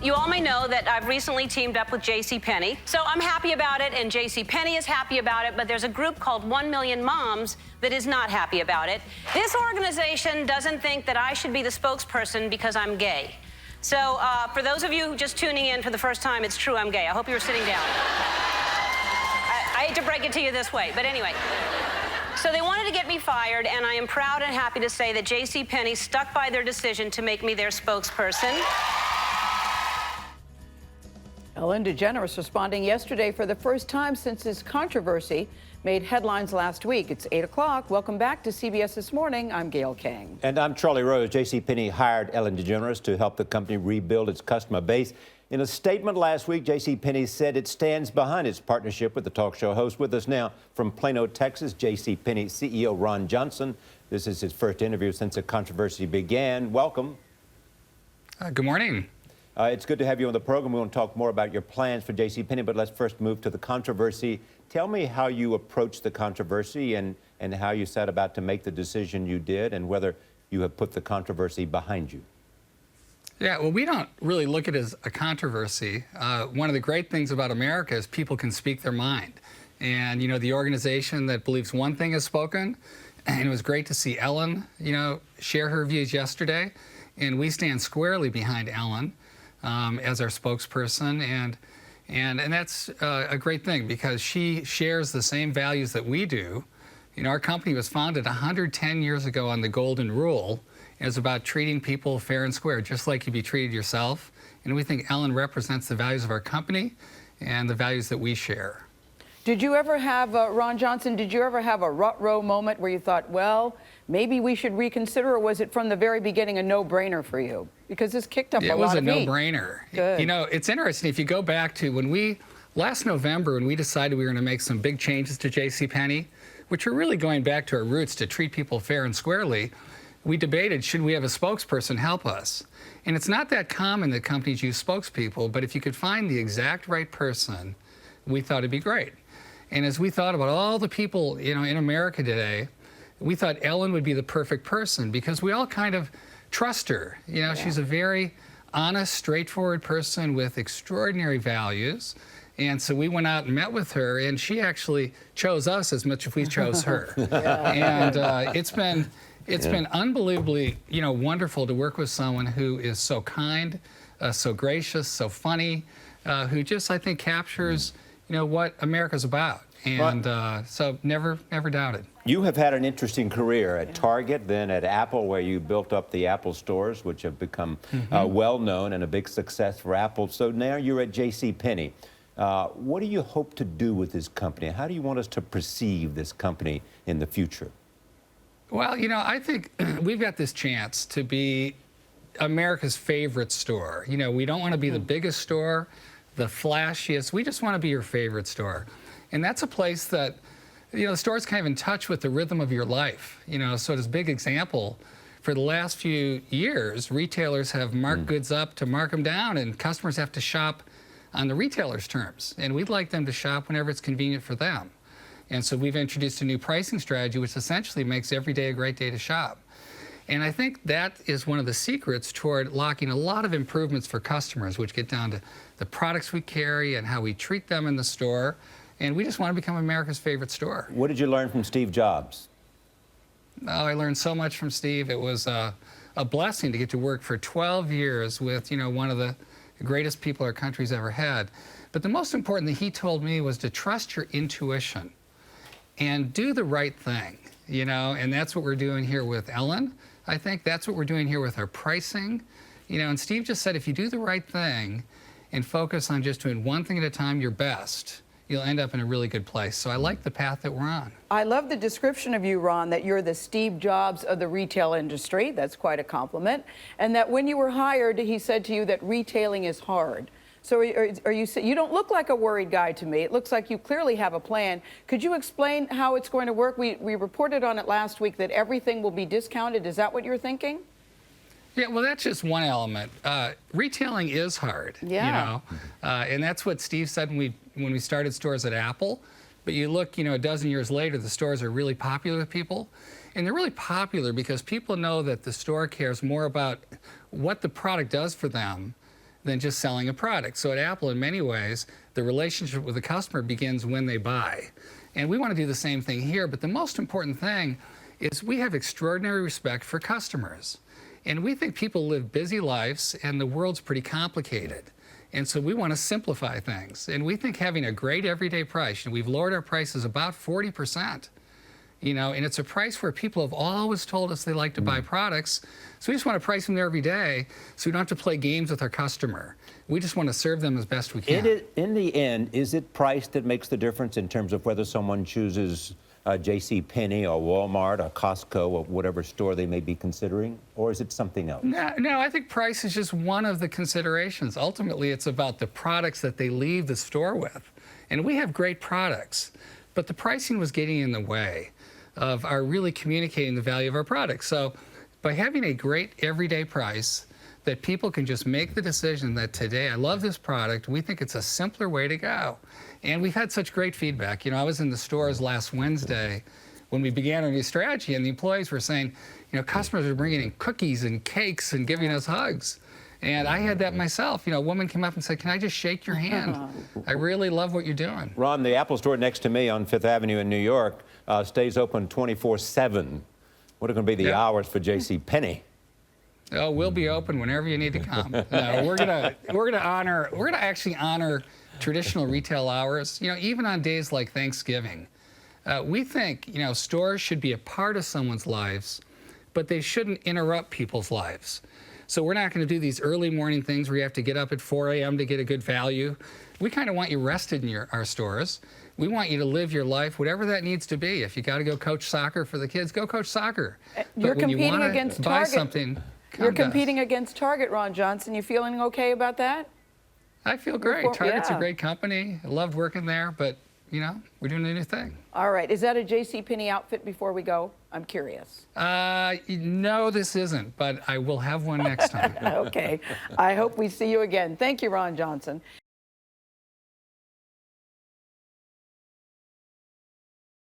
You all may know that I've recently teamed up with JCPenney. So I'm happy about it, and JCPenney is happy about it, but there's a group called 1 Million Moms that is not happy about it. This organization doesn't think that I should be the spokesperson because I'm gay. So for those of you just tuning in for the first time, it's true, I'm gay. I hope you were sitting down. I hate to break it to you this way, but anyway. So they wanted to get me fired, and I am proud and happy to say that JCPenney stuck by their decision to make me their spokesperson. Ellen DeGeneres responding yesterday for the first time since this controversy made headlines last week. It's 8 o'clock. Welcome back to CBS This Morning. I'm Gail King. And I'm Charlie Rose. JCPenney hired Ellen DeGeneres to help the company rebuild its customer base. In a statement last week, JCPenney said it stands behind its partnership with the talk show host. With us now from Plano, Texas, JCPenney CEO Ron Johnson. This is his first interview since the controversy began. Welcome. Good morning. It's good to have you on the program. We want to talk more about your plans for JCPenney, but let's first move to the controversy. Tell me how you approached the controversy and how you set about to make the decision you did and whether you have put the controversy behind you. Yeah, well, we don't really look at it as a controversy. One of the great things about America is people can speak their mind. And, you know, the organization that believes one thing is spoken, and it was great to see Ellen, share her views yesterday. And we stand squarely behind Ellen as our spokesperson. And that's a great thing because she shares the same values that we do. You know, our company was founded 110 years ago on the Golden Rule. It's about treating people fair and square, just like you'd be treated yourself. And we think Ellen represents the values of our company and the values that we share. Did you ever have, Ron Johnson, did you ever have a rut-row moment where you thought, well, maybe we should reconsider, or was it from the very beginning a no-brainer for you? Because this kicked up a lot of heat. It was a no-brainer. Good. You know, it's interesting, if you go back to when last November, when we decided we were going to make some big changes to JCPenney, which are really going back to our roots to treat people fair and squarely, we debated, should we have a spokesperson help us? And it's not that common that companies use spokespeople, but if you could find the exact right person, we thought it'd be great. And as we thought about all the people, in America today, we thought Ellen would be the perfect person because we all kind of trust her. She's a very honest, straightforward person with extraordinary values. And so we went out and met with her, and she actually chose us as much as we chose her. And it's been unbelievably, wonderful to work with someone who is so kind, so gracious, so funny, who just, I think, captures, what America's about. And so never doubted. You have had an interesting career at Target, then at Apple, where you built up the Apple stores, which have become well-known and a big success for Apple. So now you're at JCPenney. What do you hope to do with this company? How do you want us to perceive this company in the future? Well, I think we've got this chance to be America's favorite store. We don't want to be the biggest store, the flashiest. We just want to be your favorite store. And that's a place that, the store's kind of in touch with the rhythm of your life. So as a big example, for the last few years, retailers have marked goods up to mark them down, and customers have to shop on the retailer's terms. And we'd like them to shop whenever it's convenient for them. And so we've introduced a new pricing strategy, which essentially makes every day a great day to shop. And I think that is one of the secrets toward locking a lot of improvements for customers, which get down to the products we carry and how we treat them in the store. And we just want to become America's favorite store. What did you learn from Steve Jobs? Oh, I learned so much from Steve. It was a blessing to get to work for 12 years with, one of the greatest people our country's ever had. But the most important thing he told me was to trust your intuition and do the right thing, and that's what we're doing here with Ellen. I think that's what we're doing here with our pricing, and Steve just said if you do the right thing and focus on just doing one thing at a time, your best, you'll end up in a really good place. So I like the path that we're on. I love the description of you, Ron, that you're the Steve Jobs of the retail industry. That's quite a compliment. And that when you were hired, he said to you that retailing is hard. So you don't look like a worried guy to me. It looks like you clearly have a plan. Could you explain how it's going to work? We reported on it last week that everything will be discounted. Is that what you're thinking? Yeah, well, that's just one element. Retailing is hard, and that's what Steve said when we started stores at Apple. But you look, a dozen years later, the stores are really popular with people. And they're really popular because people know that the store cares more about what the product does for them than just selling a product. So at Apple, in many ways, the relationship with the customer begins when they buy. And we want to do the same thing here, but the most important thing is we have extraordinary respect for customers. And we think people live busy lives and the world's pretty complicated. And so we want to simplify things. And we think having a great everyday price, we've lowered our prices about 40%. And it's a price where people have always told us they like to buy products. So we just want to price them there every day so we don't have to play games with our customer. We just want to serve them as best we can. In the end, is it price that makes the difference in terms of whether someone chooses JCPenney or Walmart or Costco or whatever store they may be considering? Or is it something else? No, I think price is just one of the considerations. Ultimately, it's about the products that they leave the store with. And we have great products, but the pricing was getting in the way of our really communicating the value of our products. So by having a great everyday price that people can just make the decision that today, I love this product, we think it's a simpler way to go. And we've had such great feedback. I was in the stores last Wednesday when we began our new strategy, and the employees were saying, customers are bringing in cookies and cakes and giving us hugs. And I had that myself. A woman came up and said, "Can I just shake your hand? I really love what you're doing." Ron, the Apple store next to me on Fifth Avenue in New York stays open 24/7. What are going to be the hours for JCPenney? Oh, we'll be open whenever you need to come. No, we're gonna actually honor traditional retail hours. Even on days like Thanksgiving, we think stores should be a part of someone's lives, but they shouldn't interrupt people's lives. So we're not going to do these early morning things where you have to get up at 4 a.m. to get a good value. We kind of want you rested in our stores. We want you to live your life, whatever that needs to be. If you got to go coach soccer for the kids, go coach soccer. You're but when competing you want against to buy Target. something, You're competing against Target, Ron Johnson. You feeling okay about that? I feel great. Target's yeah. a great company. I loved working there, but we're doing a new thing. All right. Is that a JCPenney outfit before we go? I'm curious. No, this isn't, but I will have one next time. Okay. I hope we see you again. Thank you, Ron Johnson.